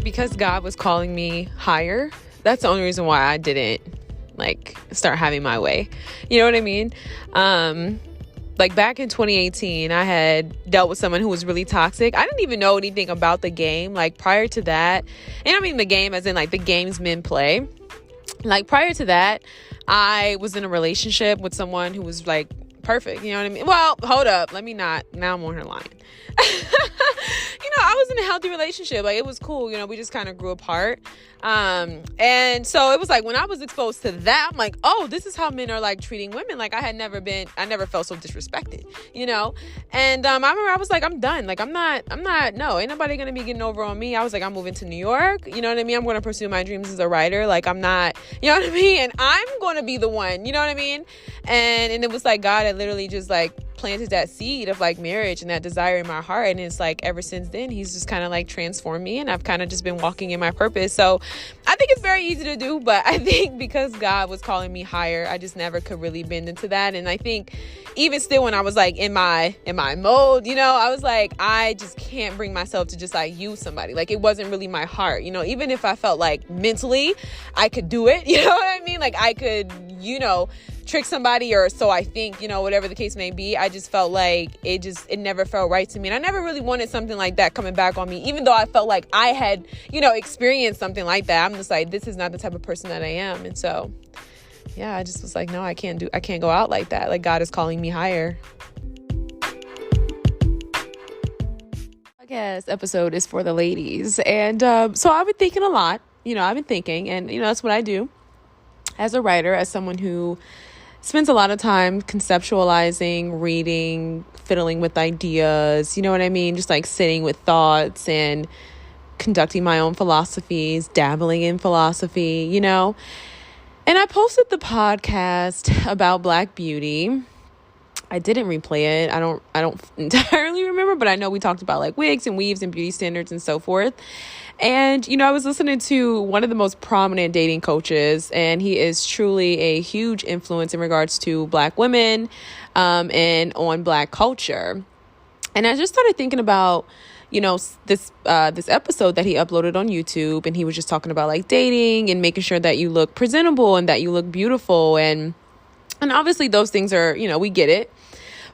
because God was calling me higher, that's the only reason why I didn't start having my way. You know what I mean? Back in 2018, I had dealt with someone who was really toxic. I didn't even know anything about the game. Prior to that, and I mean the game as in the games men play. Prior to that, I was in a relationship with someone who was perfect. You know what I mean? Well, hold up. Now I'm on her lying. I was in a healthy relationship. It was cool. We just kind of grew apart. And so it was when I was exposed to that, I'm oh, this is how men are treating women. I never felt so disrespected, And I remember I was I'm done. No, ain't nobody gonna be getting over on me. I was I'm moving to New York. You know what I mean? I'm gonna pursue my dreams as a writer. I'm not, you know what I mean? And I'm gonna be the one, you know what I mean? And it was God had literally just planted that seed of marriage and that desire in my heart. And it's ever since then, he's just kind of transformed me, and I've kind of just been walking in my purpose. So I think it's very easy to do, but I think because God was calling me higher, I just never could really bend into that. And I think even still when I was in my mode, I was I just can't bring myself to just use somebody. It wasn't really my heart, even if I felt mentally I could do it, you know what I mean? I could, trick somebody, or so I think, whatever the case may be. I just felt it never felt right to me. And I never really wanted something like that coming back on me, even though I felt I had, experienced something like that. I'm just this is not the type of person that I am. And so, yeah, I just was no, I can't go out like that. God is calling me higher. Podcast episode is for the ladies. And so I've been thinking a lot, and, that's what I do as a writer, as someone who spends a lot of time conceptualizing, reading, fiddling with ideas, you know what I mean? Just sitting with thoughts and conducting my own philosophies, dabbling in philosophy, And I posted the podcast about Black beauty. I didn't replay it. I don't entirely remember, but I know we talked about wigs and weaves and beauty standards and so forth. And, I was listening to one of the most prominent dating coaches, and he is truly a huge influence in regards to Black women, and on Black culture. And I just started thinking about, this episode that he uploaded on YouTube, and he was just talking about dating and making sure that you look presentable and that you look beautiful. And obviously those things are, we get it.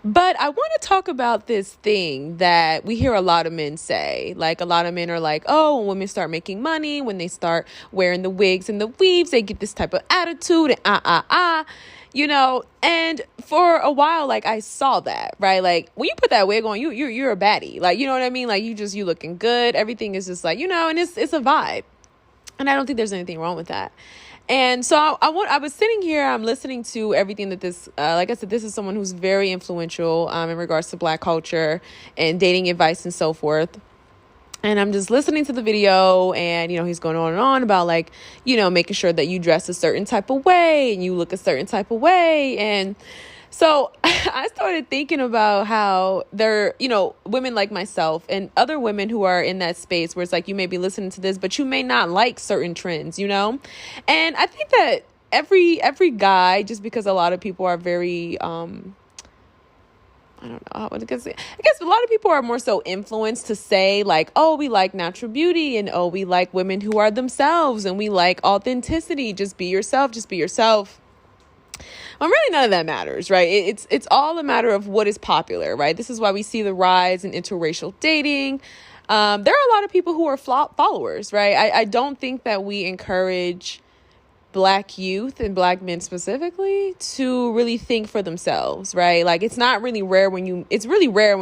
But I want to talk about this thing that we hear a lot of men say. A lot of men are oh, when women start making money, when they start wearing the wigs and the weaves, they get this type of attitude and and for a while, I saw that, right? When you put that wig on, you're a baddie. You know what I mean? You looking good. Everything is just and it's a vibe. And I don't think there's anything wrong with that. And so I was sitting here, I'm listening to everything that this, like I said, this is someone who's very influential in regards to Black culture and dating advice and so forth. And I'm just listening to the video, and, he's going on and on about making sure that you dress a certain type of way and you look a certain type of way. And so I started thinking about how there, women like myself and other women who are in that space where it's you may be listening to this, but you may not like certain trends, And I think that every guy, just because a lot of people are very, I don't know. I guess a lot of people are more so influenced to say oh, we like natural beauty, and oh, we like women who are themselves, and we like authenticity. Just be yourself. Just be yourself. Well, really none of that matters, right? It's all a matter of what is popular, right? This is why we see the rise in interracial dating. There are a lot of people who are followers, right? I don't think that we encourage Black youth and Black men specifically to really think for themselves, right? It's really rare when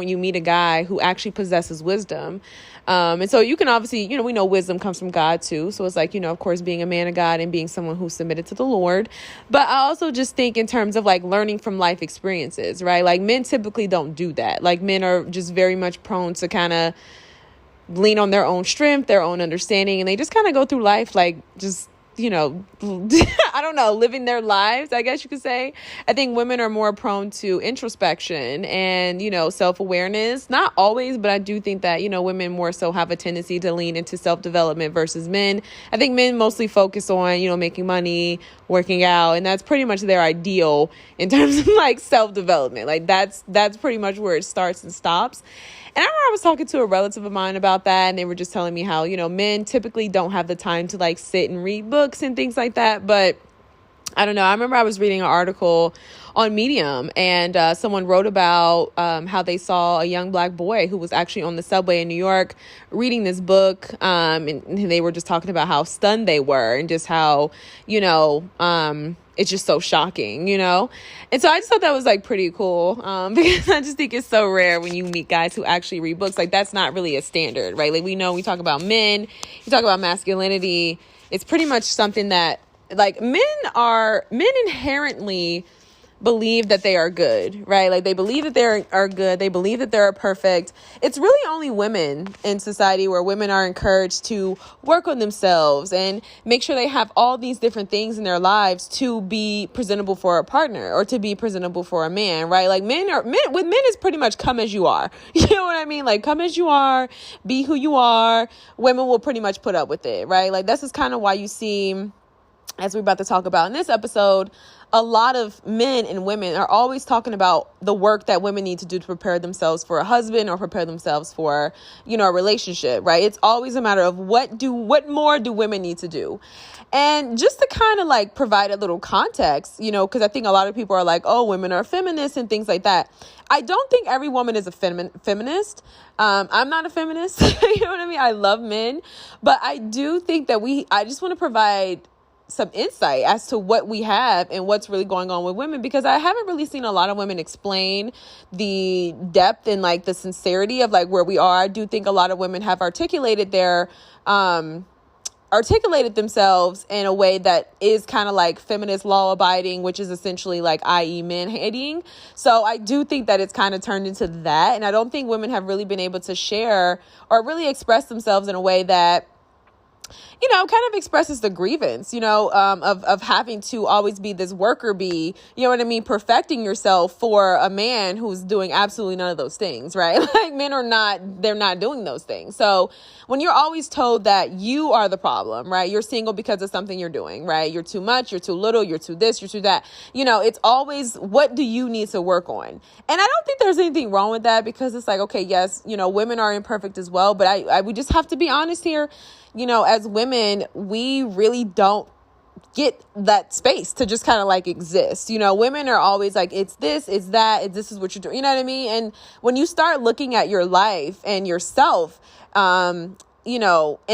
you meet a guy who actually possesses wisdom. And so you can obviously, we know wisdom comes from God too. So it's of course, being a man of God and being someone who's submitted to the Lord. But I also just think in terms of learning from life experiences, right? Men typically don't do that. Men are just very much prone to kind of lean on their own strength, their own understanding. And they just kind of go through life, just I don't know, living their lives, I guess you could say. I think women are more prone to introspection and, self-awareness. Not always, but I do think that, women more so have a tendency to lean into self-development versus men. I think men mostly focus on, making money, working out, and that's pretty much their ideal in terms of self-development. That's pretty much where it starts and stops. And I remember I was talking to a relative of mine about that, and they were just telling me how, men typically don't have the time to like sit and read books and things like that. But I don't know. I remember I was reading an article on Medium, and someone wrote about how they saw a young black boy who was actually on the subway in New York reading this book. And they were just talking about how stunned they were and just how, it's just so shocking, And so I just thought that was like pretty cool because I just think it's so rare when you meet guys who actually read books. Like that's not really a standard, right? Like we talk about men, you talk about masculinity. It's pretty much something that like men inherently believe that they are good, right? Like they believe that they are good. They believe that they're perfect. It's really only women in society where women are encouraged to work on themselves and make sure they have all these different things in their lives to be presentable for a partner or to be presentable for a man, right? Like men is pretty much come as you are. You know what I mean? Like come as you are, be who you are. Women will pretty much put up with it, right? Like this is kind of why you see, as we're about to talk about in this episode, a lot of men and women are always talking about the work that women need to do to prepare themselves for a husband or prepare themselves for, a relationship, right? It's always a matter of what more do women need to do? And just to kind of like provide a little context, because I think a lot of people are like, oh, women are feminists and things like that. I don't think every woman is a feminist. I'm not a feminist. You know what I mean? I love men, but I do think that I just want to provide some insight as to what we have and what's really going on with women, because I haven't really seen a lot of women explain the depth and like the sincerity of like where we are. I do think a lot of women have articulated themselves in a way that is kind of like feminist law abiding, which is essentially like, i.e. man hating. So I do think that it's kind of turned into that. And I don't think women have really been able to share or really express themselves in a way that kind of expresses the grievance, of having to always be this worker bee, you know what I mean? Perfecting yourself for a man who's doing absolutely none of those things, right? Like men they're not doing those things. So when you're always told that you are the problem, right? You're single because of something you're doing, right? You're too much, you're too little, you're too this, you're too that, it's always, what do you need to work on? And I don't think there's anything wrong with that, because it's like, okay, yes, women are imperfect as well, but we just have to be honest here. As women, we really don't get that space to just kind of like exist. Women are always like, it's this, it's that, this is what you're doing. You know what I mean? And when you start looking at your life and yourself, in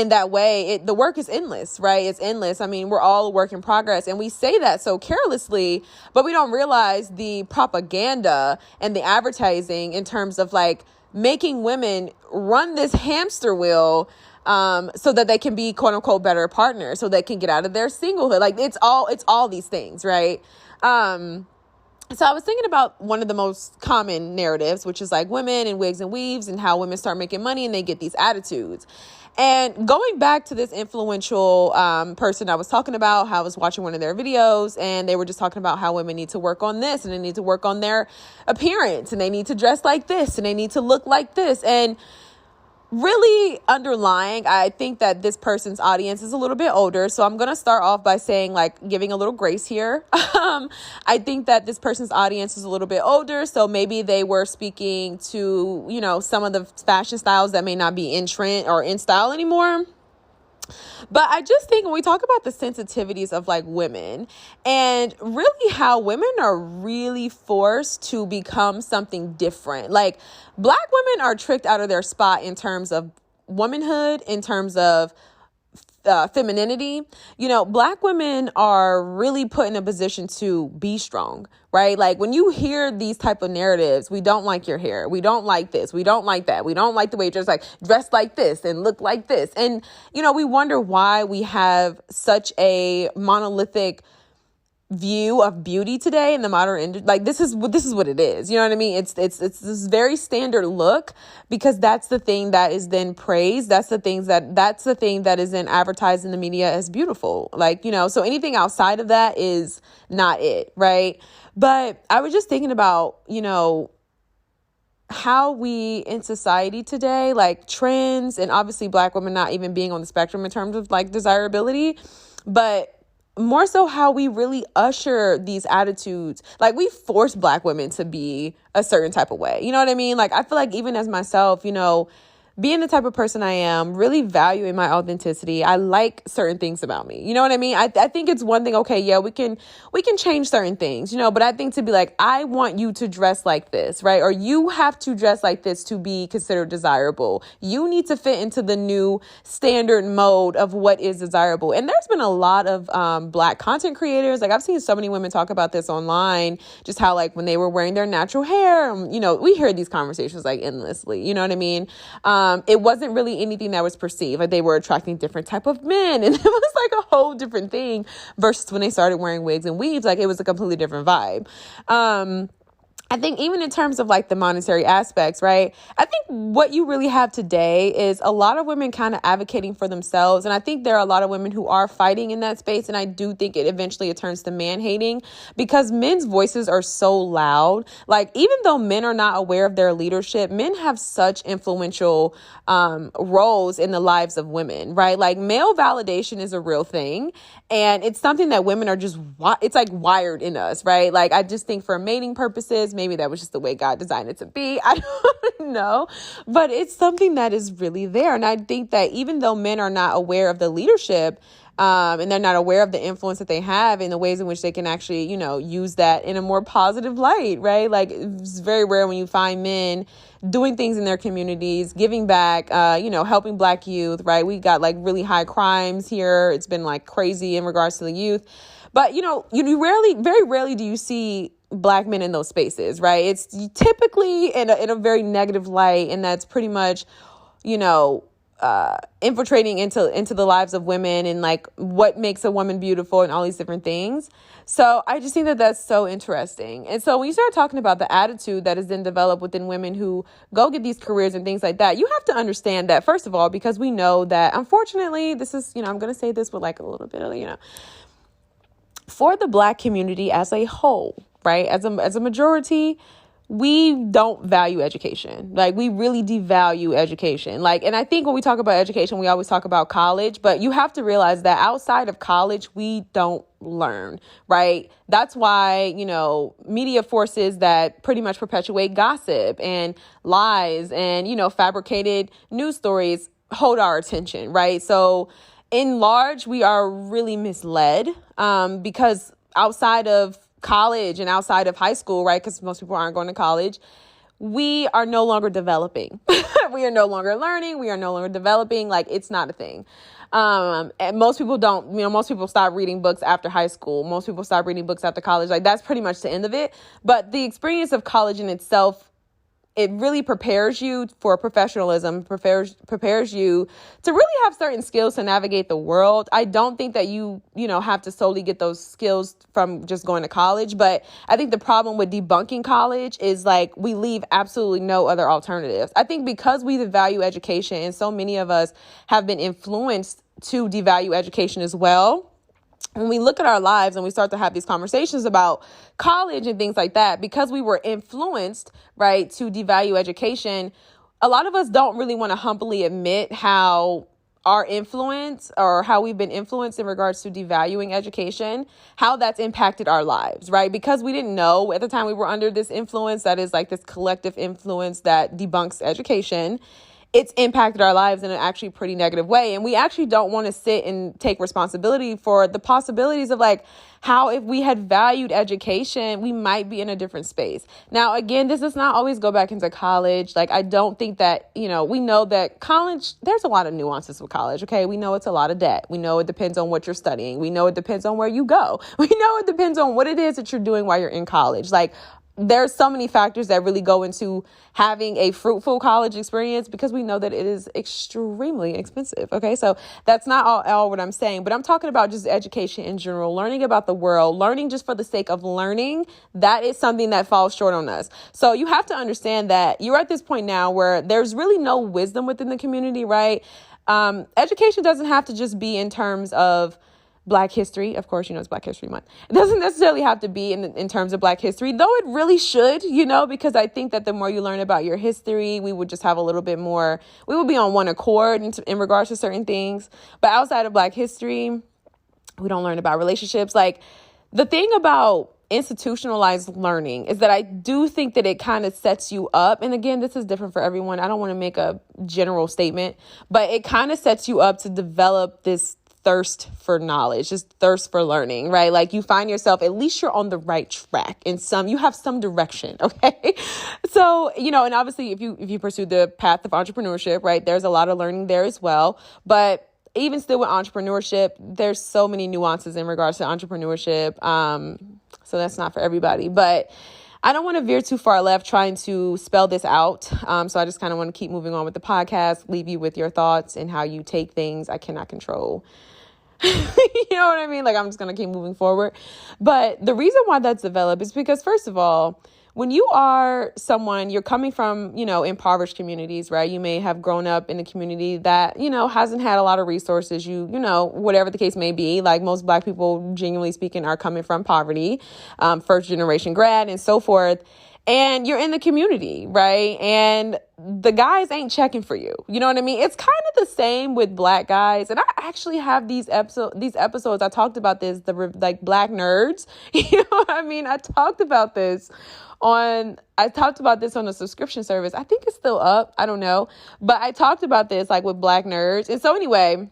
that way, the work is endless, right? It's endless. I mean, we're all a work in progress, and we say that so carelessly, but we don't realize the propaganda and the advertising in terms of like making women run this hamster wheel so that they can be quote unquote better partners, so they can get out of their singlehood. Like it's all these things, right? So I was thinking about one of the most common narratives, which is like women in wigs and weaves and how women start making money and they get these attitudes. And going back to this influential person I was talking about, how I was watching one of their videos, and they were just talking about how women need to work on this and they need to work on their appearance and they need to dress like this and they need to look like this. And really underlying, I think that this person's audience is a little bit older. So I'm going to start off by saying, like, giving a little grace here. I think that this person's audience is a little bit older. So maybe they were speaking to, some of the fashion styles that may not be in trend or in style anymore. But I just think when we talk about the sensitivities of like women and really how women are really forced to become something different, like Black women are tricked out of their spot in terms of womanhood, in terms of femininity. Black women are really put in a position to be strong, right? Like when you hear these type of narratives, we don't like your hair, we don't like this, we don't like that, we don't like the way you're just like dressed like this and look like this. And, we wonder why we have such a monolithic view of beauty today in the modern industry. Like this is what it is. You know what I mean? It's this very standard look because that's the thing that is then praised. That's the thing that is then advertised in the media as beautiful. Like, so anything outside of that is not it. Right. But I was just thinking about, how we in society today, like trends, and obviously Black women not even being on the spectrum in terms of like desirability, but more so how we really usher these attitudes. Like, we force Black women to be a certain type of way. You know what I mean? Like, I feel like even as myself, being the type of person I am, really valuing my authenticity. I like certain things about me. You know what I mean? I think it's one thing, okay, yeah, we can change certain things, but I think to be like, I want you to dress like this, right? Or you have to dress like this to be considered desirable. You need to fit into the new standard mode of what is desirable. And there's been a lot of Black content creators. Like, I've seen so many women talk about this online, just how, like, when they were wearing their natural hair, we hear these conversations like endlessly, you know what I mean? It wasn't really anything that was perceived. Like, they were attracting different type of men, and it was like a whole different thing versus when they started wearing wigs and weaves. Like, it was a completely different vibe. I think even in terms of like the monetary aspects, right? I think what you really have today is a lot of women kind of advocating for themselves. And I think there are a lot of women who are fighting in that space. And I do think it turns to man hating because men's voices are so loud. Like, even though men are not aware of their leadership, men have such influential roles in the lives of women, right? Like, male validation is a real thing. And it's something that women are just, it's like wired in us, right? Like, I just think for mating purposes, maybe that was just the way God designed it to be. I don't know. But it's something that is really there. And I think that even though men are not aware of the leadership, and they're not aware of the influence that they have in the ways in which they can actually, use that in a more positive light, right? Like, it's very rare when you find men doing things in their communities, giving back, helping Black youth, right? We got like really high crimes here. It's been like crazy in regards to the youth. But, very rarely do you see Black men in those spaces, right? It's typically in a very negative light. And that's pretty much, infiltrating into the lives of women and like what makes a woman beautiful and all these different things. So I just think that that's so interesting. And so when you start talking about the attitude that is then developed within women who go get these careers and things like that, you have to understand that, first of all, because we know that unfortunately, this is, I'm going to say this with like a little bit of, for the Black community as a whole, right? As a majority, we don't value education. Like, we really devalue education. Like, and I think when we talk about education, we always talk about college, but you have to realize that outside of college, we don't learn, right? That's why, media forces that pretty much perpetuate gossip and lies and, fabricated news stories hold our attention, right? So in large, we are really misled because outside of college and outside of high school, right? Because most people aren't going to college. We are no longer developing. We are no longer learning. We are no longer developing. Like, it's not a thing. And most people don't, most people stop reading books after high school. Most people stop reading books after college. Like, that's pretty much the end of it. But the experience of college in itself, it really prepares you for professionalism, prepares you to really have certain skills to navigate the world. I don't think that you have to solely get those skills from just going to college. But I think the problem with debunking college is like we leave absolutely no other alternatives. I think because we devalue education and so many of us have been influenced to devalue education as well. When we look at our lives and we start to have these conversations about college and things like that, because we were influenced, right, to devalue education, a lot of us don't really want to humbly admit how our influence or how we've been influenced in regards to devaluing education, how that's impacted our lives, right? Because we didn't know at the time we were under this influence that is like this collective influence that debunks education. It's impacted our lives in an actually pretty negative way. And we actually don't want to sit and take responsibility for the possibilities of like how if we had valued education, we might be in a different space. Now, again, this does not always go back into college. Like, I don't think that, we know that college, there's a lot of nuances with college. Okay. We know it's a lot of debt. We know it depends on what you're studying. We know it depends on where you go. We know it depends on what it is that you're doing while you're in college. Like, there's so many factors that really go into having a fruitful college experience because we know that it is extremely expensive. Okay, so that's not all what I'm saying, but I'm talking about just education in general, learning about the world, learning just for the sake of learning. That is something that falls short on us. So you have to understand that you're at this point now where there's really no wisdom within the community, right? Education doesn't have to just be in terms of Black history. Of course, it's Black History Month. It doesn't necessarily have to be in terms of Black history, though it really should, because I think that the more you learn about your history, we would just have a little bit more, we would be on one accord in regards to certain things. But outside of Black history, We don't learn about relationships. Like, the thing about institutionalized learning is that I do think that it kind of sets you up. And again, this is different for everyone. I don't want to make a general statement, but it kind of sets you up to develop this thirst for knowledge, just thirst for learning, right? Like, you find yourself, at least you're on the right track you have some direction. Okay. So, and obviously if you pursue the path of entrepreneurship, right, there's a lot of learning there as well. But even still with entrepreneurship, there's so many nuances in regards to entrepreneurship. So that's not for everybody, but I don't want to veer too far left trying to spell this out. So I just kind of want to keep moving on with the podcast, leave you with your thoughts and how you take things. I cannot control. You know what I mean? Like, I'm just going to keep moving forward. But the reason why that's developed is because, first of all, when you are someone, you're coming from, impoverished communities, right? You may have grown up in a community that, hasn't had a lot of resources, whatever the case may be. Like, most Black people, genuinely speaking, are coming from poverty, first generation grad and so forth. And you're in the community, right? And the guys ain't checking for you. You know what I mean? It's kind of the same with Black guys. And I actually have these episodes. I talked about this, like Black nerds. You know what I mean? I talked about this on a subscription service. I think it's still up. I don't know. But I talked about this like with Black nerds. And so anyway,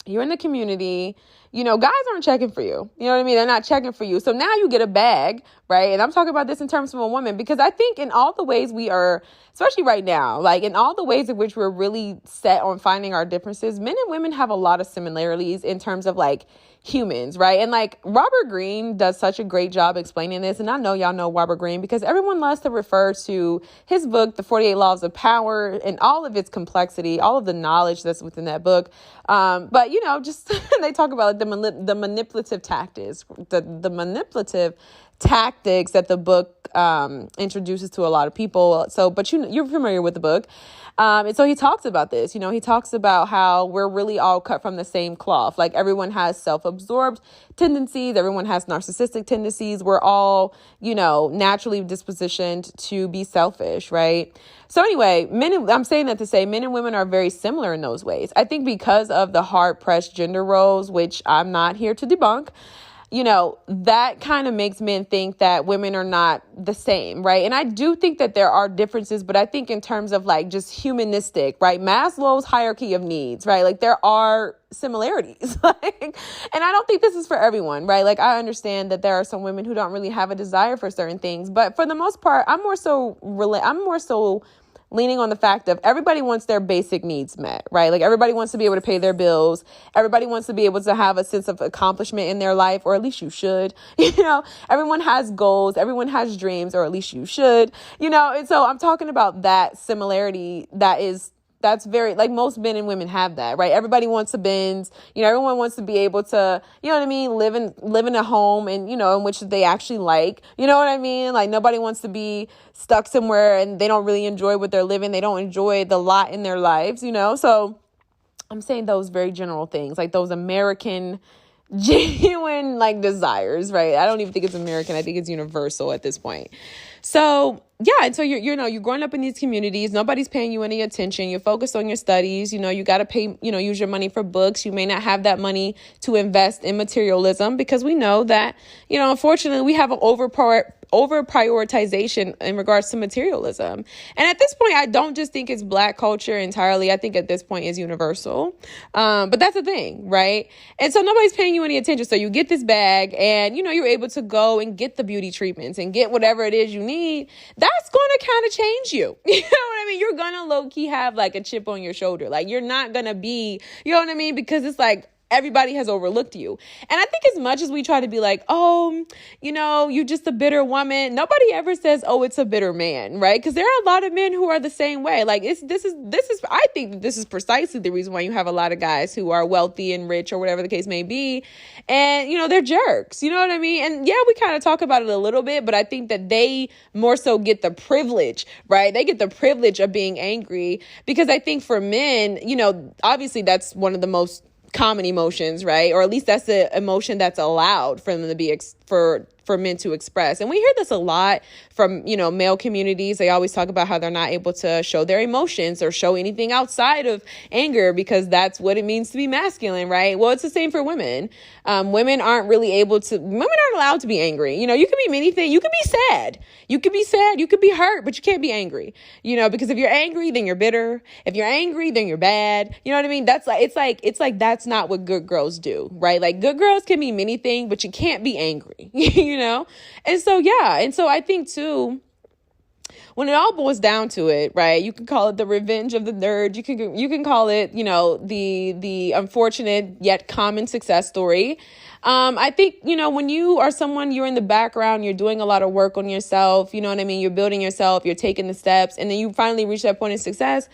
you're in the community, guys aren't checking for you. You know what I mean? They're not checking for you. So now you get a bag, right? And I'm talking about this in terms of a woman, because I think in all the ways we are, especially right now, like in all the ways in which we're really set on finding our differences, men and women have a lot of similarities in terms of like humans, right? And like Robert Greene does such a great job explaining this. And I know y'all know Robert Greene because everyone loves to refer to his book, The 48 Laws of Power, and all of its complexity, all of the knowledge that's within that book. But just they talk about like the manipulative tactics, the manipulative tactics that the book introduces to a lot of people. So, but you're familiar with the book. And so he talks about this, he talks about how we're really all cut from the same cloth. Like, everyone has self-absorbed tendencies. Everyone has narcissistic tendencies. We're all, naturally dispositioned to be selfish, right? So anyway, I'm saying that to say men and women are very similar in those ways. I think because of the hard-pressed gender roles, which I'm not here to debunk, that kind of makes men think that women are not the same, right? And I do think that there are differences, but I think in terms of like just humanistic, right? Maslow's hierarchy of needs, right? Like, there are similarities. And I don't think this is for everyone, right? Like, I understand that there are some women who don't really have a desire for certain things, but for the most part, I'm more so leaning on the fact of everybody wants their basic needs met, right? Like, everybody wants to be able to pay their bills. Everybody wants to be able to have a sense of accomplishment in their life, or at least you should. Everyone has goals. Everyone has dreams, or at least you should, and so I'm talking about that similarity that's very, like, most men and women have that, right? Everybody wants a Benz, everyone wants to be able to, live in a home and, in which they actually like, you know what I mean? Like, nobody wants to be stuck somewhere and they don't really enjoy what they're living. They don't enjoy the lot in their lives, so I'm saying those very general things, like those American genuine like desires, right? I don't even think it's American. I think it's universal at this point. So yeah, and so you're growing up in these communities. Nobody's paying you any attention. You're focused on your studies. You got to pay, use your money for books. You may not have that money to invest in materialism, because we know that, unfortunately, we have an over prioritization in regards to materialism. And at this point, I don't just think it's Black culture entirely. I think at this point is universal. But that's the thing, right? And so nobody's paying you any attention. So you get this bag and, you're able to go and get the beauty treatments and get whatever it is you need. That's going to kind of change you. You know what I mean? You're going to low key have like a chip on your shoulder. Like, you're not going to be, you know what I mean? Because it's like, everybody has overlooked you. And I think as much as we try to be like, oh, you're just a bitter woman, nobody ever says, oh, it's a bitter man, right? Because there are a lot of men who are the same way. Like, I think this is precisely the reason why you have a lot of guys who are wealthy and rich or whatever the case may be. And, they're jerks. You know what I mean? And yeah, we kind of talk about it a little bit, but I think that they more so get the privilege, right? They get the privilege of being angry, because I think for men, obviously that's one of the most common emotions, right? Or at least that's the emotion that's allowed for them to be for men to express. And we hear this a lot from, male communities. They always talk about how they're not able to show their emotions or show anything outside of anger because that's what it means to be masculine, right? Well, it's the same for women. Women aren't allowed to be angry. You can be many things. You can be sad. You could be hurt, but you can't be angry, because if you're angry, then you're bitter. If you're angry, then you're bad. You know what I mean? It's like that's not what good girls do, right? Like good girls can be many things, but you can't be angry, And so, yeah. And so I think too, when it all boils down to it, right, you can call it the revenge of the nerd. You can call it, the unfortunate yet common success story. I think, when you are someone, you're in the background, you're doing a lot of work on yourself, you know what I mean? You're building yourself, you're taking the steps, and then you finally reach that point of success.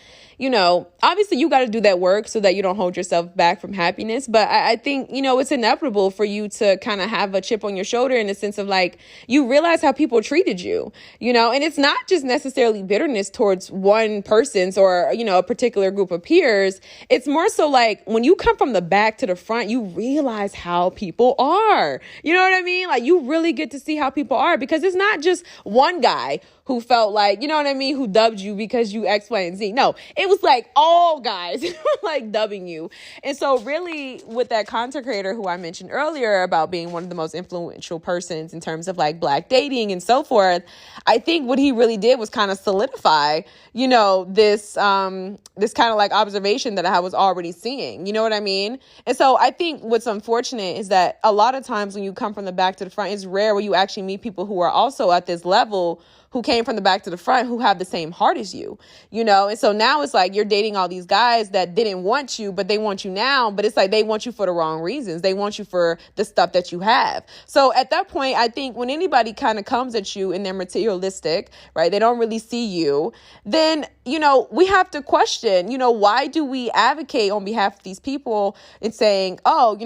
Obviously you got to do that work so that you don't hold yourself back from happiness. But I think, it's inevitable for you to kind of have a chip on your shoulder in the sense of like, you realize how people treated you, and it's not just necessarily bitterness towards one person's or, a particular group of peers. It's more so like when you come from the back to the front, you realize how people are, you know what I mean? Like you really get to see how people are because it's not just one guy who felt like, who dubbed you because you X, Y, and Z. No, it was like all guys like dubbing you. And so really with that content creator who I mentioned earlier about being one of the most influential persons in terms of like Black dating and so forth, I think what he really did was kind of solidify, this kind of like observation that I was already seeing, you know what I mean? And so I think what's unfortunate is that a lot of times when you come from the back to the front, it's rare where you actually meet people who are also at this level who came from the back to the front, who have the same heart as you, And so now it's like you're dating all these guys that didn't want you, but they want you now. But it's like they want you for the wrong reasons. They want you for the stuff that you have. So at that point, I think when anybody kind of comes at you and they're materialistic, right, they don't really see you, then, we have to question, why do we advocate on behalf of these people and saying, oh,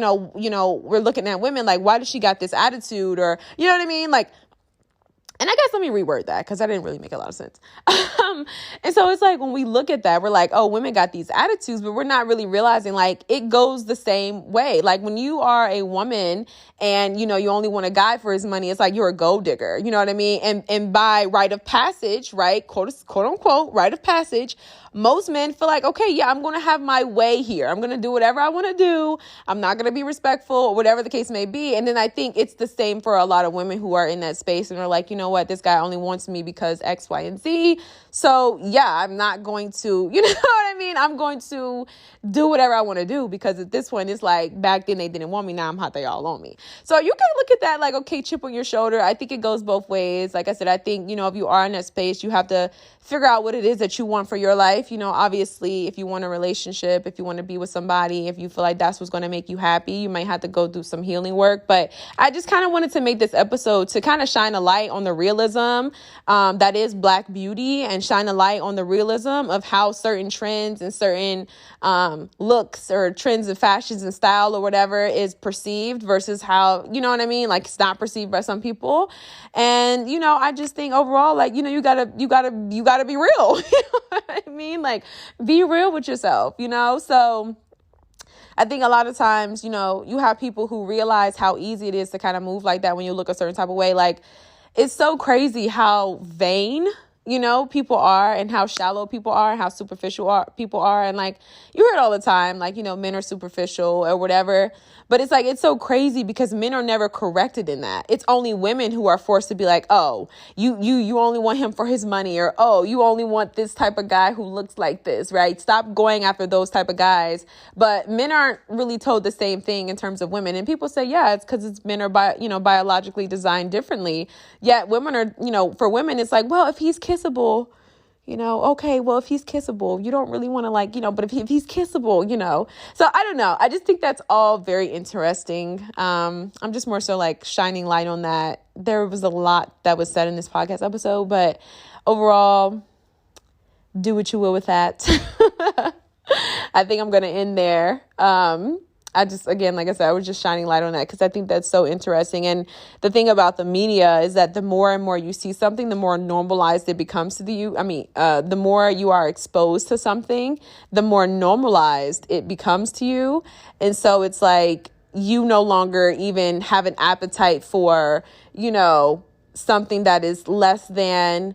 we're looking at women like, why does she got this attitude? Or, you know what I mean? Like, and I guess let me reword that because that didn't really make a lot of sense. And so it's like when we look at that, we're like, oh, women got these attitudes, but we're not really realizing like it goes the same way. Like when you are a woman and, you only want a guy for his money, it's like you're a gold digger. You know what I mean? And by rite of passage, right, quote unquote, rite of passage, most men feel like, okay, yeah, I'm going to have my way here. I'm going to do whatever I want to do. I'm not going to be respectful or whatever the case may be. And then I think it's the same for a lot of women who are in that space and are like, you know what, this guy only wants me because X, Y, and Z. So yeah, I'm not going to, you know what I mean? I'm going to do whatever I want to do because at this point, it's like back then they didn't want me. Now I'm hot. They all on me. So you can look at that like, okay, chip on your shoulder. I think it goes both ways. Like I said, I think, if you are in that space, you have to figure out what it is that you want for your life. Obviously, if you want a relationship, if you want to be with somebody, if you feel like that's what's going to make you happy, you might have to go do some healing work. But I just kind of wanted to make this episode to kind of shine a light on the realism that is Black beauty and shine a light on the realism of how certain trends and certain looks or trends of fashions and style or whatever is perceived versus how, you know what I mean? Like it's not perceived by some people. And, I just think overall, like, you gotta be real. You know what I mean? Like be real with yourself, So I think a lot of times, you have people who realize how easy it is to kind of move like that when you look a certain type of way. Like it's so crazy how vain, people are and how shallow people are and how superficial people are. And like, you hear it all the time, like, men are superficial or whatever. But it's like, it's so crazy because men are never corrected in that. It's only women who are forced to be like, oh, you only want him for his money, or, oh, you only want this type of guy who looks like this, right? Stop going after those type of guys. But men aren't really told the same thing in terms of women. And people say, yeah, it's because men are biologically designed differently. Yet women are, for women, it's like, well, if he's kissable, okay, well, if he's kissable, you don't really want to but if he's kissable, So I don't know. I just think that's all very interesting. I'm just more so like shining light on that. There was a lot that was said in this podcast episode, but overall, do what you will with that. I think I'm going to end there. I just, again, like I said, I was just shining light on that because I think that's so interesting. And the thing about the media is that the more and more you see something, the more normalized it becomes to you. The more you are exposed to something, the more normalized it becomes to you. And so it's like, you no longer even have an appetite for, something that is less than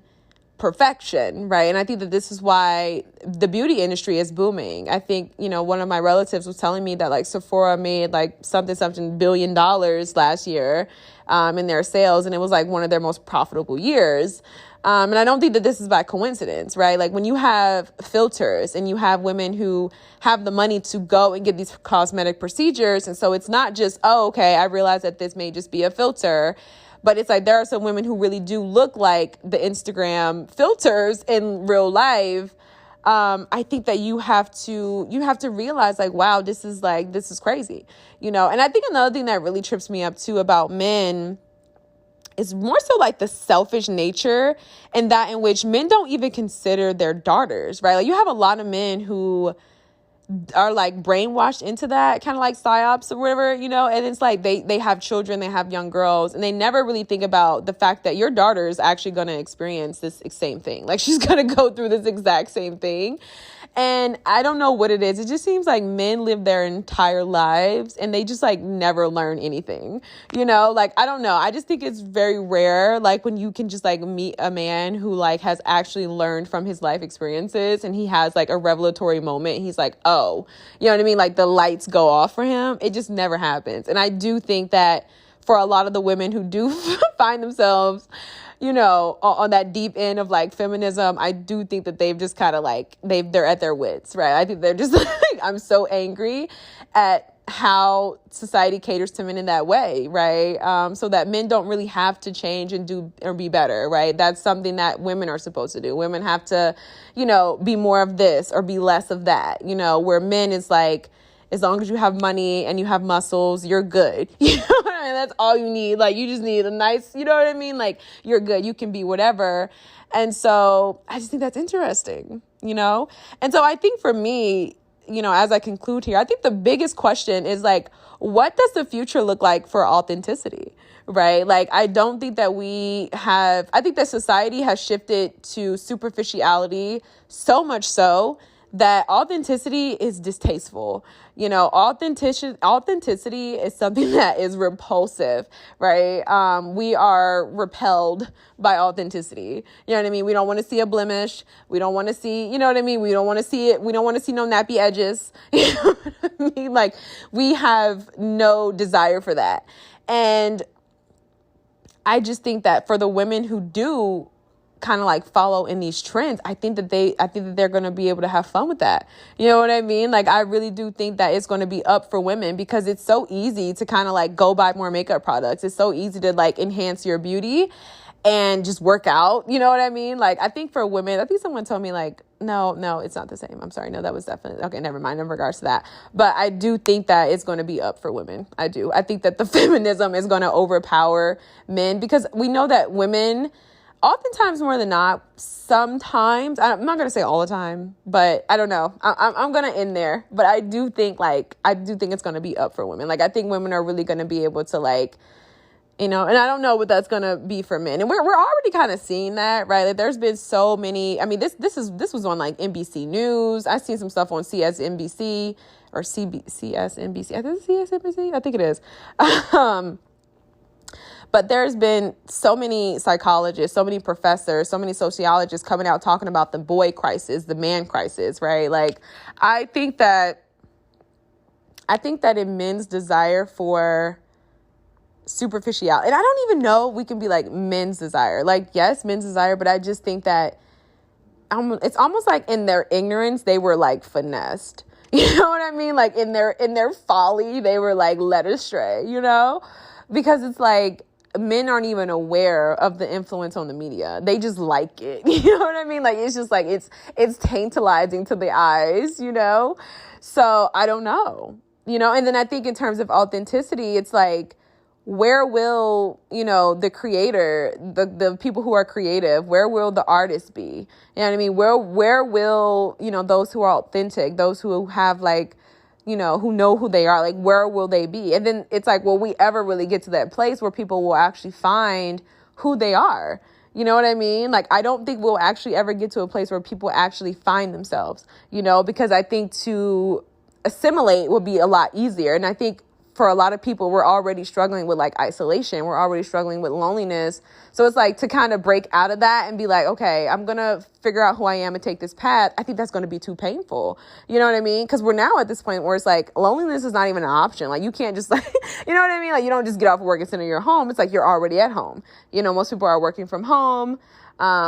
perfection, right? And I think that this is why the beauty industry is booming. I think, one of my relatives was telling me that like Sephora made like something $billion last year in their sales, and it was like one of their most profitable years. And I don't think that this is by coincidence, right? Like when you have filters and you have women who have the money to go and get these cosmetic procedures, and so it's not just, oh, okay, I realize that this may just be a filter. But it's like there are some women who really do look like the Instagram filters in real life. I think that you have to realize like, wow, this is crazy, And I think another thing that really trips me up too about men is more so like the selfish nature, and that in which men don't even consider their daughters, right? Like you have a lot of men who are like brainwashed into that kind of like psyops or whatever, and it's like they have children, they have young girls, and they never really think about the fact that your daughter is actually going to experience this same thing. Like she's going to go through this exact same thing. And I don't know what it is. It just seems like men live their entire lives and they just like never learn anything, like, I don't know. I just think it's very rare. Like when you can just like meet a man who like has actually learned from his life experiences and he has like a revelatory moment. He's like, oh, you know what I mean? Like the lights go off for him. It just never happens. And I do think that for a lot of the women who do find themselves, on that deep end of like feminism, I do think that they've just kind of like, they're at their wits, right? I think they're just like, I'm so angry at how society caters to men in that way, right? So that men don't really have to change and do or be better, right? That's something that women are supposed to do. Women have to, be more of this or be less of that, where men is like, as long as you have money and you have muscles, you're good. You know what I mean? That's all you need. Like, you just need a nice, you know what I mean? Like, you're good. You can be whatever. And so I just think that's interesting, And so I think for me, as I conclude here, I think the biggest question is like, what does the future look like for authenticity? Right? Like, I don't think that I think that society has shifted to superficiality so much so that authenticity is distasteful. Authenticity is something that is repulsive, right? We are repelled by authenticity. You know what I mean? We don't want to see a blemish. We don't want to see, you know what I mean? We don't want to see it. We don't want to see no nappy edges. You know what I mean? Like, we have no desire for that. And I just think that for the women who do kind of like follow in these trends, I think that they're going to be able to have fun with that. You know what I mean? Like, I really do think that it's going to be up for women because it's so easy to kind of like go buy more makeup products. It's so easy to like enhance your beauty and just work out. You know what I mean? Like, I think for women, I think someone told me like, no, it's not the same. I'm sorry. No, that was definitely, okay, never mind in regards to that. But I do think that it's going to be up for women. I do. I think that the feminism is going to overpower men because we know that women, oftentimes more than not, sometimes, I'm not going to say all the time, but I don't know. I'm going to end there. But I do think it's going to be up for women. Like, I think women are really going to be able to like, and I don't know what that's going to be for men. And we're already kind of seeing that, right? Like, there's been so many, I mean, this was on like NBC News. I've seen some stuff on CSNBC or CSNBC. I think it's CSNBC. I think it is. But there's been so many psychologists, so many professors, so many sociologists coming out talking about the boy crisis, the man crisis, right? Like, I think that in men's desire for superficiality, and I don't even know we can be like men's desire. Like, yes, men's desire, but I just think that it's almost like in their ignorance, they were like finessed. You know what I mean? Like in their folly, they were like led astray, because it's like, men aren't even aware of the influence on the media. They just like it. You know what I mean? Like, it's just like, it's tantalizing to the eyes, So I don't know, and then I think in terms of authenticity, it's like, where will, the creator, the people who are creative, where will the artists be? You know what I mean? Where will, those who are authentic, those who have like, who know who they are, like, where will they be? And then it's like, will we ever really get to that place where people will actually find who they are? You know what I mean? Like, I don't think we'll actually ever get to a place where people actually find themselves, because I think to assimilate will be a lot easier. And I think for a lot of people, we're already struggling with like isolation. We're already struggling with loneliness. So it's like to kind of break out of that and be like, okay, I'm going to figure out who I am and take this path. I think that's going to be too painful. You know what I mean? Because we're now at this point where it's like loneliness is not even an option. Like you can't just like, you know what I mean? Like you don't just get off of work and sit in your home. It's like you're already at home. You know, most people are working from home.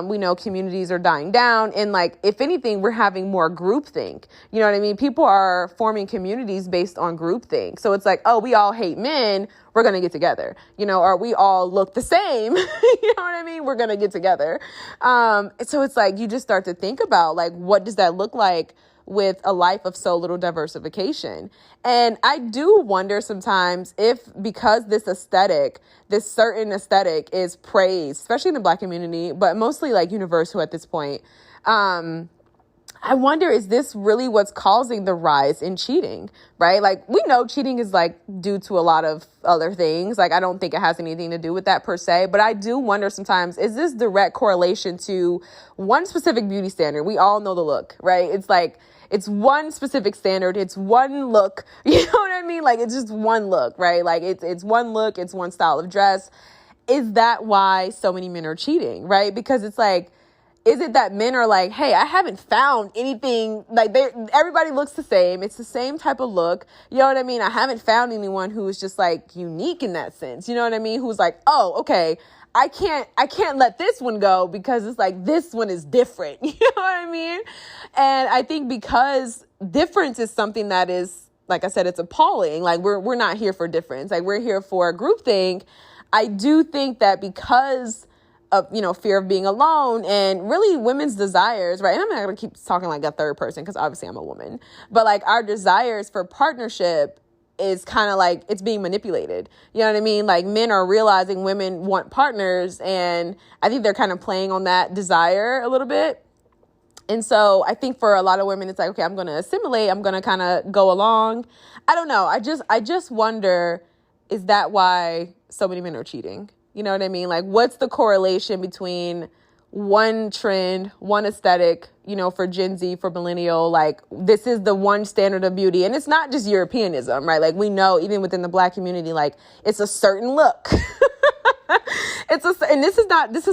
We know communities are dying down, and like, if anything, we're having more groupthink. You know what I mean? People are forming communities based on groupthink. So it's like, oh, we all hate men. We're going to get together, you know, or we all look the same. You know what I mean? We're going to get together. So it's like, you just start to think about like, what does that look like with a life of so little diversification? And I do wonder sometimes if, because this certain aesthetic is praised, especially in the Black community, but mostly like universal at this point, I wonder, is this really what's causing the rise in cheating, right? Like, we know cheating is like due to a lot of other things. Like, I don't think it has anything to do with that per se, but I do wonder sometimes, is this direct correlation to one specific beauty standard? We all know the look, right? It's like, it's one specific standard. It's one look. You know what I mean? Like, it's just one look, right? Like, it's one look. It's one style of dress. Is that why so many men are cheating, right? Because it's like, is it that men are like, hey, I haven't found anything, like everybody looks the same. It's the same type of look. You know what I mean? I haven't found anyone who is just like unique in that sense. You know what I mean? Who's like, oh, okay, I can't let this one go because it's like, this one is different. You know what I mean? And I think because difference is something that is, like I said, it's appalling. Like we're not here for difference. Like we're here for groupthink. I do think that because of, you know, fear of being alone and really women's desires, right? And I'm not going to keep talking like a third person because obviously I'm a woman, but like our desires for partnership is kind of like it's being manipulated. You know what I mean? Like men are realizing women want partners, and I think they're kind of playing on that desire a little bit. And so I think for a lot of women, it's like, okay, I'm going to assimilate. I'm going to kind of go along. I don't know. I just wonder, is that why so many men are cheating? You know what I mean? Like, what's the correlation between one trend, one aesthetic, you know, for Gen Z, for millennial, like this is the one standard of beauty. And it's not just Europeanism, right? Like we know even within the Black community, like it's a certain look. And this is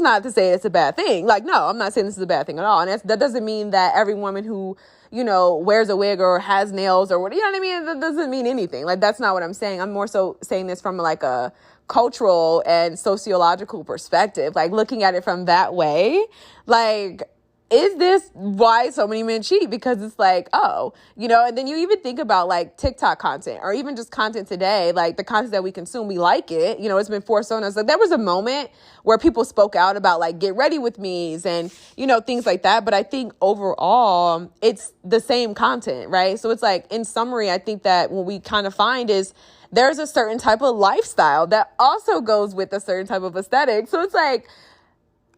not to say it's a bad thing. Like, no, I'm not saying this is a bad thing at all. And that doesn't mean that every woman who, you know, wears a wig or has nails or what, you know what I mean? That doesn't mean anything. Like, that's not what I'm saying. I'm more so saying this from like a cultural and sociological perspective, like looking at it from that way. Like, is this why so many men cheat? Because it's like, oh, you know, and then you even think about like TikTok content or even just content today, like the content that we consume, we like it. You know, it's been forced on us. Like there was a moment where people spoke out about like get ready with me's and, you know, things like that. But I think overall it's the same content, right? So it's like, in summary, I think that what we kind of find is there's a certain type of lifestyle that also goes with a certain type of aesthetic. So it's like,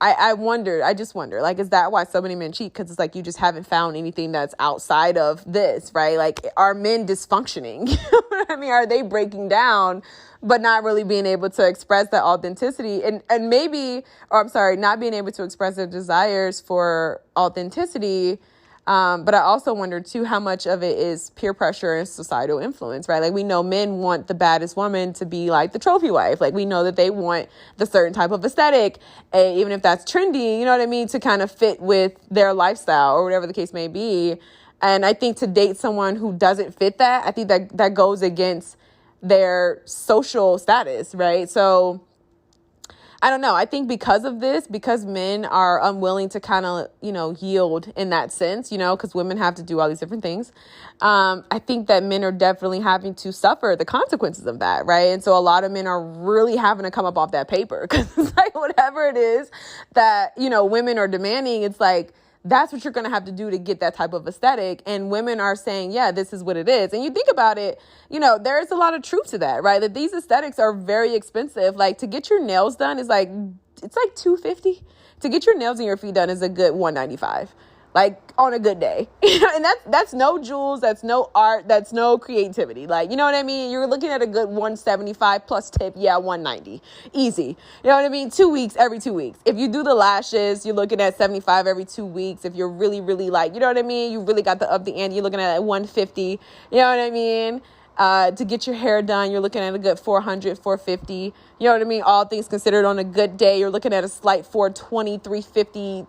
I just wonder, like, is that why so many men cheat? Because it's like, you just haven't found anything that's outside of this, right? Like, are men dysfunctioning? You know what I mean? Are they breaking down, but not really being able to express that authenticity and maybe, or I'm sorry, not being able to express their desires for authenticity. But I also wonder too, how much of it is peer pressure and societal influence, right? Like we know men want the baddest woman to be like the trophy wife. Like we know that they want the certain type of aesthetic, even if that's trendy, you know what I mean? To kind of fit with their lifestyle or whatever the case may be. And I think to date someone who doesn't fit that, I think that goes against their social status, right? So I don't know. I think because of this, because men are unwilling to kind of, you know, yield in that sense, you know, because women have to do all these different things. I think that men are definitely having to suffer the consequences of that, right? And so a lot of men are really having to come up off that paper because it's like whatever it is that, you know, women are demanding, it's like, that's what you're going to have to do to get that type of aesthetic. And women are saying, yeah, this is what it is. And you think about it, you know, there is a lot of truth to that, right? That these aesthetics are very expensive. Like to get your nails done is like, it's like $250. To get your nails and your feet done is a good $195. Like on a good day. And that's no jewels, that's no art, that's no creativity. Like, you know what I mean? You're looking at a good 175 plus tip. Yeah, 190. Easy. You know what I mean? 2 weeks, every 2 weeks. If you do the lashes, you're looking at 75 every 2 weeks. If you're really, really like, you know what I mean? You really got the up the ante, you're looking at 150. You know what I mean? To get your hair done, you're looking at a good 400, 450. You know what I mean? All things considered, on a good day, you're looking at a slight 420, 350,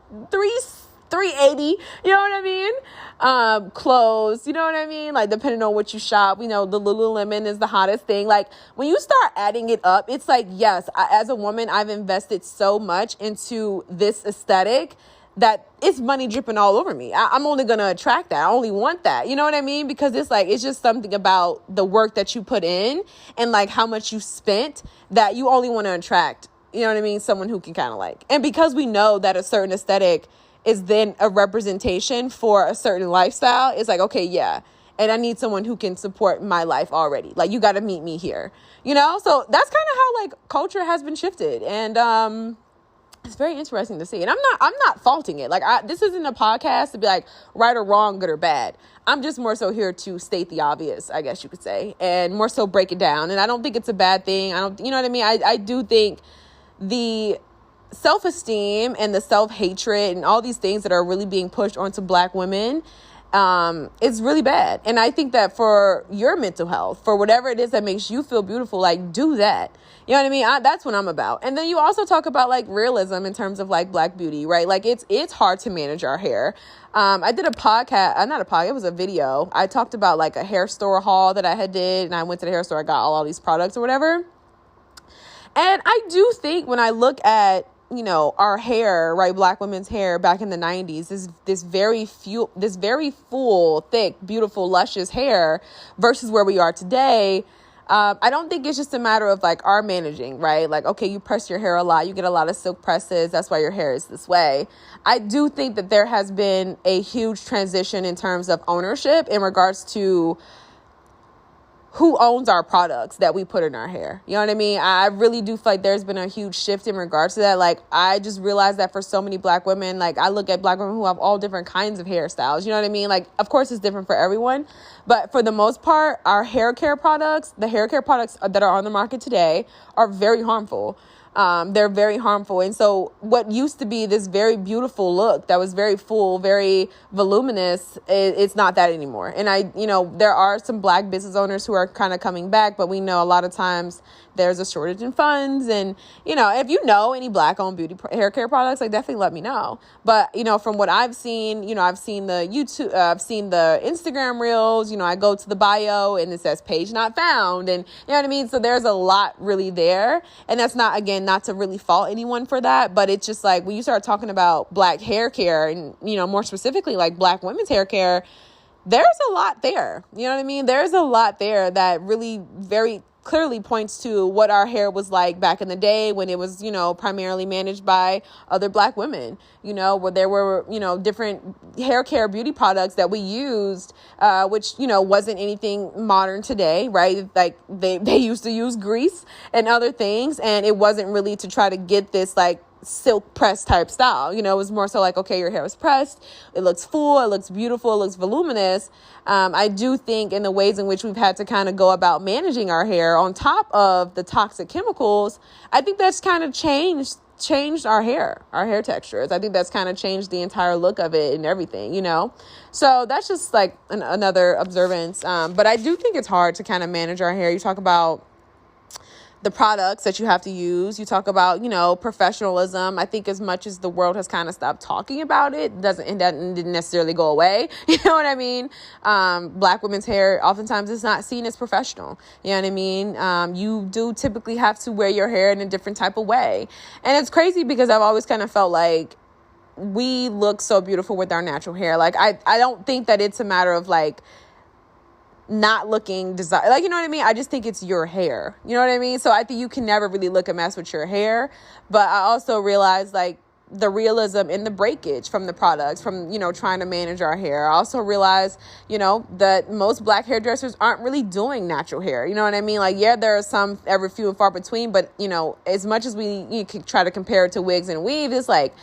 380. You know what I mean? Clothes, you know what I mean? Like, depending on what you shop, the Lululemon is the hottest thing. Like, when you start adding it up, it's like, yes, as a woman, I've invested so much into this aesthetic that it's money dripping all over me. I'm only going to attract that. I only want that. You know what I mean? Because it's just something about the work that you put in and like how much you spent that you only want to attract, you know what I mean? Someone who can kind of like, and because we know that a certain aesthetic is then a representation for a certain lifestyle, it's like, okay, yeah. And I need someone who can support my life already. Like, you got to meet me here, So that's kind of how like culture has been shifted. And, it's very interesting to see. And I'm not faulting it. Like, this isn't a podcast to be like right or wrong, good or bad. I'm just more so here to state the obvious, I guess you could say, and more so break it down. And I don't think it's a bad thing. You know what I mean? I do think the self-esteem and the self-hatred and all these things that are really being pushed onto Black women is really bad. And I think that for your mental health, for whatever it is that makes you feel beautiful, like, do that. You know what I mean? That's what I'm about. And then you also talk about like realism in terms of like Black beauty, right? Like, it's hard to manage our hair. I did a podcast, not a podcast, it was a video. I talked about like a hair store haul that I had did, and I went to the hair store, I got all these products or whatever. And I do think when I look at, our hair, right, Black women's hair back in the 90s, is this very full, thick, beautiful, luscious hair versus where we are today. I don't think it's just a matter of like our managing, right? Like, okay, you press your hair a lot, you get a lot of silk presses, that's why your hair is this way. I do think that there has been a huge transition in terms of ownership in regards to who owns our products that we put in our hair. You know what I mean? I really do feel like there's been a huge shift in regards to that. Like, I just realized that for so many Black women, like, I look at Black women who have all different kinds of hairstyles. You know what I mean? Like, of course, it's different for everyone. But for the most part, our hair care products, the hair care products that are on the market today are very harmful. They're very harmful. And so what used to be this very beautiful look that was very full, very voluminous, it's not that anymore. And there are some Black business owners who are kind of coming back, but we know a lot of times there's a shortage in funds. And, if you know any Black owned beauty hair care products, like, definitely let me know. But, from what I've seen, I've seen the YouTube, I've seen the Instagram reels, I go to the bio and it says page not found. And you know what I mean? So there's a lot really there. And that's not, again, not to really fault anyone for that, but it's just like when you start talking about Black hair care and, more specifically like Black women's hair care, there's a lot there. You know what I mean? There's a lot there that really very clearly points to what our hair was like back in the day when it was, primarily managed by other Black women, where there were, different hair care beauty products that we used, which, wasn't anything modern today, right? Like they used to use grease and other things, and it wasn't really to try to get this like silk press type style. It was more so like, okay, your hair is pressed, it looks full, it looks beautiful, it looks voluminous. I do think in the ways in which we've had to kind of go about managing our hair on top of the toxic chemicals, I think that's kind of changed our hair textures. I think that's kind of changed the entire look of it and everything, so that's just like another observance. But I do think it's hard to kind of manage our hair. You talk about the products that you have to use. You talk about, professionalism. I think as much as the world has kind of stopped talking about it, that didn't necessarily go away. You know what I mean? Black women's hair oftentimes is not seen as professional. You know what I mean? You do typically have to wear your hair in a different type of way. And it's crazy because I've always kind of felt like we look so beautiful with our natural hair. Like, I don't think that it's a matter of like not looking desire, like, you know what I mean? I just think it's your hair. You know what I mean? So I think you can never really look a mess with your hair. But I also realize like the realism in the breakage from the products, from, trying to manage our hair. I also realize, that most Black hairdressers aren't really doing natural hair. You know what I mean? Like, yeah, there are some every few and far between, but, as much as you can try to compare it to wigs and weave, it's like,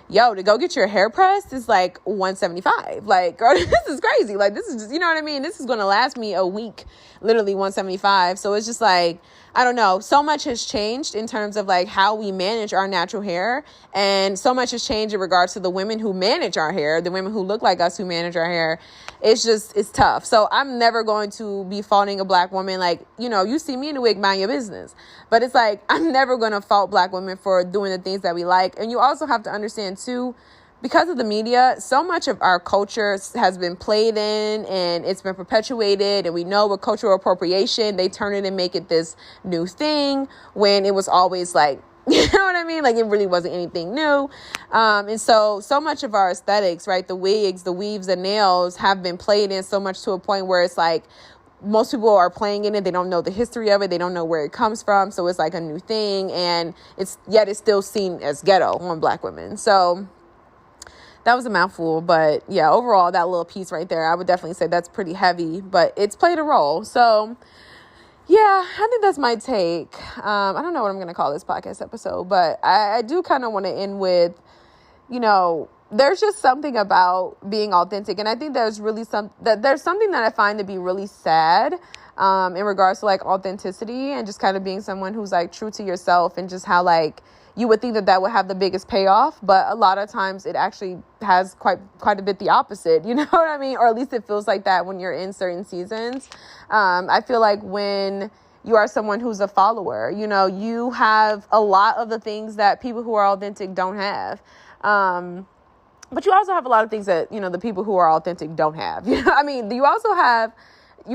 yo, to go get your hair pressed is like $175. Like, girl, this is crazy. Like, this is just, you know what I mean? This is going to last me a week, literally $175. So it's just like, I don't know, so much has changed in terms of like how we manage our natural hair. And so much has changed in regards to the women who manage our hair, the women who look like us who manage our hair. It's tough. So I'm never going to be faulting a black woman. Like, you see me in a wig, mind your business. But it's like, I'm never going to fault black women for doing the things that we like. And you also have to understand too, because of the media, so much of our culture has been played in and it's been perpetuated. And we know with cultural appropriation, they turn it and make it this new thing when it was always like, you know what I mean? Like it really wasn't anything new. And so much of our aesthetics, right? The wigs, the weaves, the nails have been played in so much to a point where it's like most people are playing in it. They don't know the history of it. They don't know where it comes from. So it's like a new thing. And it's still seen as ghetto on black women. So that was a mouthful, but yeah, overall, that little piece right there, I would definitely say that's pretty heavy, but it's played a role. So yeah, I think that's my take. I don't know what I'm going to call this podcast episode, but I do kind of want to end with, there's just something about being authentic. And I think there's something that I find to be really sad, in regards to like authenticity and just kind of being someone who's like true to yourself, and just how like you would think that would have the biggest payoff, but a lot of times it actually has quite a bit the opposite. You know what I mean? Or at least it feels like that when you're in certain seasons. I feel like when you are someone who's a follower, you have a lot of the things that people who are authentic don't have. But you also have a lot of things that, the people who are authentic don't have. I mean, you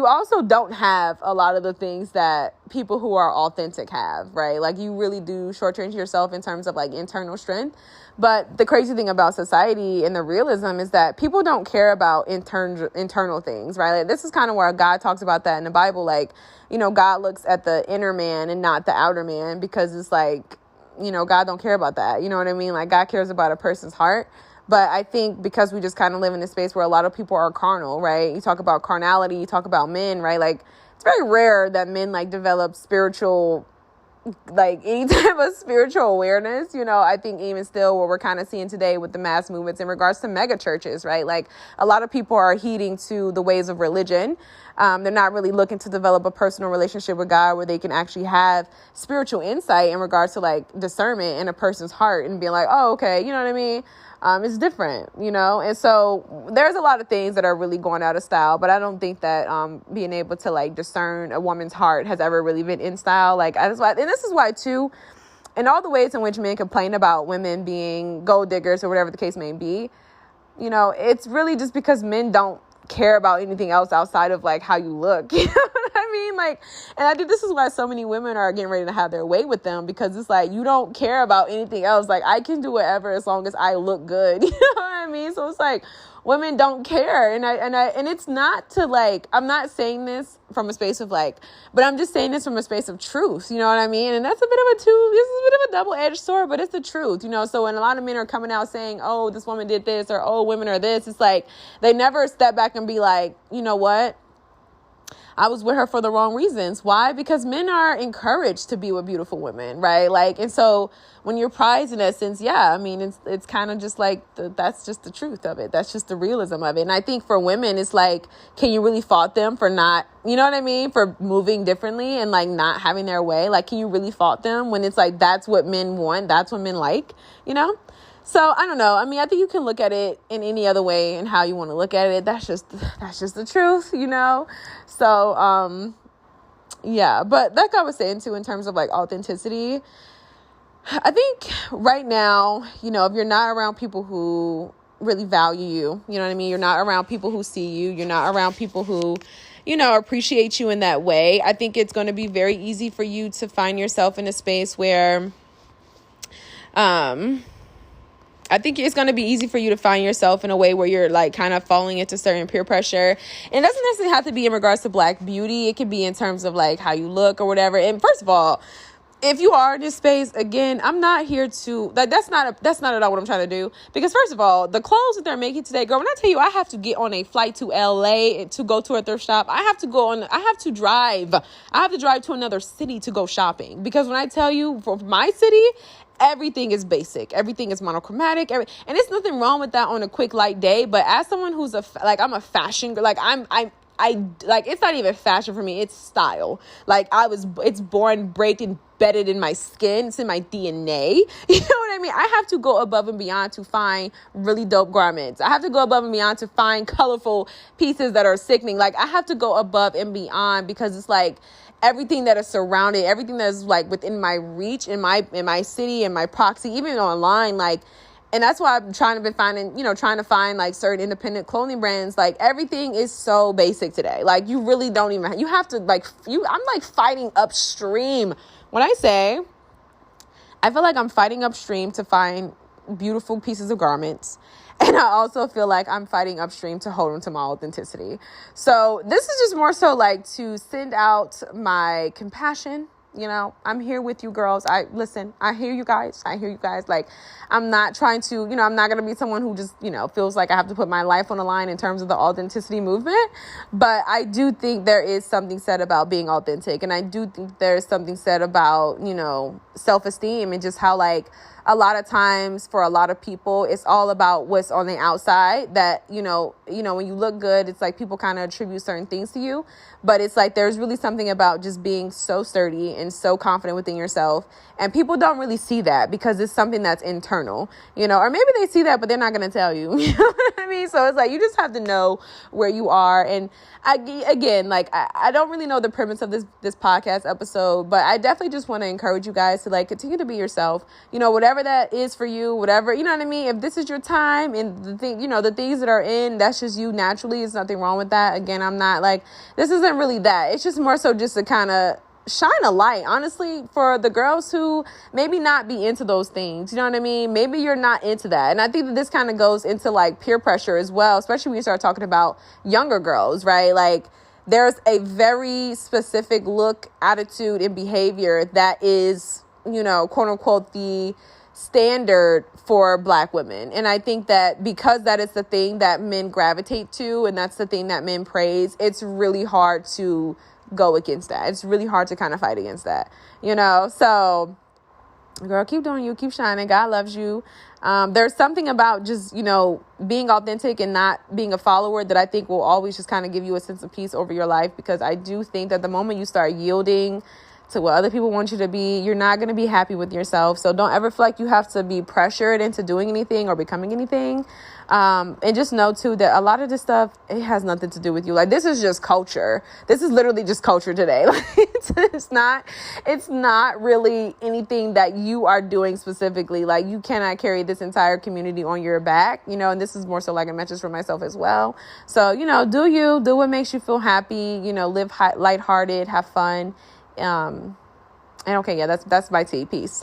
also don't have a lot of the things that people who are authentic have, right? Like you really do shortchange yourself in terms of like internal strength. But the crazy thing about society and the realism is that people don't care about internal things, right? Like this is kind of where God talks about that in the Bible. Like, God looks at the inner man and not the outer man, because it's like, God don't care about that. You know what I mean? Like God cares about a person's heart. But I think because we just kind of live in a space where a lot of people are carnal, right? You talk about carnality, you talk about men, right? Like it's very rare that men like develop spiritual, like any type of spiritual awareness. I think even still what we're kind of seeing today with the mass movements in regards to mega churches, right? Like a lot of people are heeding to the ways of religion. They're not really looking to develop a personal relationship with God where they can actually have spiritual insight in regards to like discernment in a person's heart and be like, oh, okay, you know what I mean? It's different, and so there's a lot of things that are really going out of style, but I don't think that being able to like discern a woman's heart has ever really been in style. Like that's why, and this is why too, in all the ways in which men complain about women being gold diggers or whatever the case may be, it's really just because men don't care about anything else outside of like how you look. You know what I mean? Like, and I think this is why so many women are getting ready to have their way with them, because it's like you don't care about anything else. Like I can do whatever as long as I look good. You know what I mean? So it's like women don't care. And it's not to like, I'm not saying this from a space of like, but I'm just saying this from a space of truth. You know what I mean? And that's this is a bit of a double-edged sword, but it's the truth, So when a lot of men are coming out saying, oh, this woman did this, or oh, women are this, it's like they never step back and be like, you know what? I was with her for the wrong reasons. Why? Because men are encouraged to be with beautiful women, right? Like, and so when you're prized in essence, yeah, I mean, it's kind of just like, that's just the truth of it. That's just the realism of it. And I think for women, it's like, can you really fault them for not, you know what I mean? For moving differently and like not having their way. Like, can you really fault them when it's like, that's what men want? That's what men like, So I don't know. I mean, I think you can look at it in any other way and how you want to look at it. That's just the truth, So, yeah, but like I was saying too, in terms of like authenticity, I think right now, if you're not around people who really value you, you know what I mean? You're not around people who see you. You're not around people who, appreciate you in that way. I think it's going to be very easy for you to find yourself in a space where, I think it's going to be easy for you to find yourself in a way where you're like kind of falling into certain peer pressure. And it doesn't necessarily have to be in regards to Black beauty. It could be in terms of like how you look or whatever. And first of all, if you are in this space, again, I'm not here to like, that's not at all what I'm trying to do. Because first of all, the clothes that they're making today, girl, when I tell you, I have to get on a flight to LA to go to a thrift shop. I have to drive to another city to go shopping. Because when I tell you, for my city, everything is basic. Everything is monochromatic. And there's nothing wrong with that on a quick light day. But as someone who's I'm a fashion girl, like I like, it's not even fashion for me. It's style. Like it's born, baked, and embedded in my skin. It's in my DNA. You know what I mean? I have to go above and beyond to find really dope garments. I have to go above and beyond to find colorful pieces that are sickening. Like, I have to go above and beyond because it's like everything that is surrounded, everything that is like within my reach, in my city, in my proxy, even online, like. And that's why I'm trying to find like certain independent clothing brands. Like, everything is so basic today. Like, you really don't even, you have to I'm like fighting upstream. When I say, I feel like I'm fighting upstream to find beautiful pieces of garments. And I also feel like I'm fighting upstream to hold on to my authenticity. So this is just more so like to send out my compassion. You know, I'm here with you girls. I hear you guys. Like, I'm not trying to, I'm not going to be someone who just, feels like I have to put my life on the line in terms of the authenticity movement. But I do think there is something said about being authentic. And I do think there's something said about, self-esteem and just how, like, a lot of times for a lot of people, it's all about what's on the outside that, when you look good, it's like people kind of attribute certain things to you. But it's like there's really something about just being so sturdy and so confident within yourself. And people don't really see that because it's something that's internal, or maybe they see that, but they're not going to tell you. You know what I mean? So it's like you just have to know where you are. And I don't really know the premise of this podcast episode, but I definitely just want to encourage you guys to like continue to be yourself, whatever that is for you, whatever, you know what I mean? If this is your time and the things that are in, that's just you naturally, there's nothing wrong with that. Again, I'm not like, this isn't really that. It's just more so just to kind of shine a light, honestly, for the girls who maybe not be into those things. You know what I mean? Maybe you're not into that. And I think that this kind of goes into like peer pressure as well, especially when you start talking about younger girls, right? Like, there's a very specific look, attitude, and behavior that is, quote unquote, the standard for Black women. And I think that because that is the thing that men gravitate to and that's the thing that men praise, it's really hard to go against that. It's really hard to kind of fight against that, so girl, keep doing you, keep shining. God loves you. There's something about just, being authentic and not being a follower that I think will always just kind of give you a sense of peace over your life, because I do think that the moment you start yielding to what other people want you to be, you're not going to be happy with yourself. So don't ever feel like you have to be pressured into doing anything or becoming anything. And just know too that a lot of this stuff, it has nothing to do with you. Like, this is just culture. This is literally just culture today. Like, it's not really anything that you are doing specifically. Like, you cannot carry this entire community on your back, and this is more so like a message for myself as well. So, do what makes you feel happy, live lighthearted, have fun. And okay, yeah, that's my tea. Peace.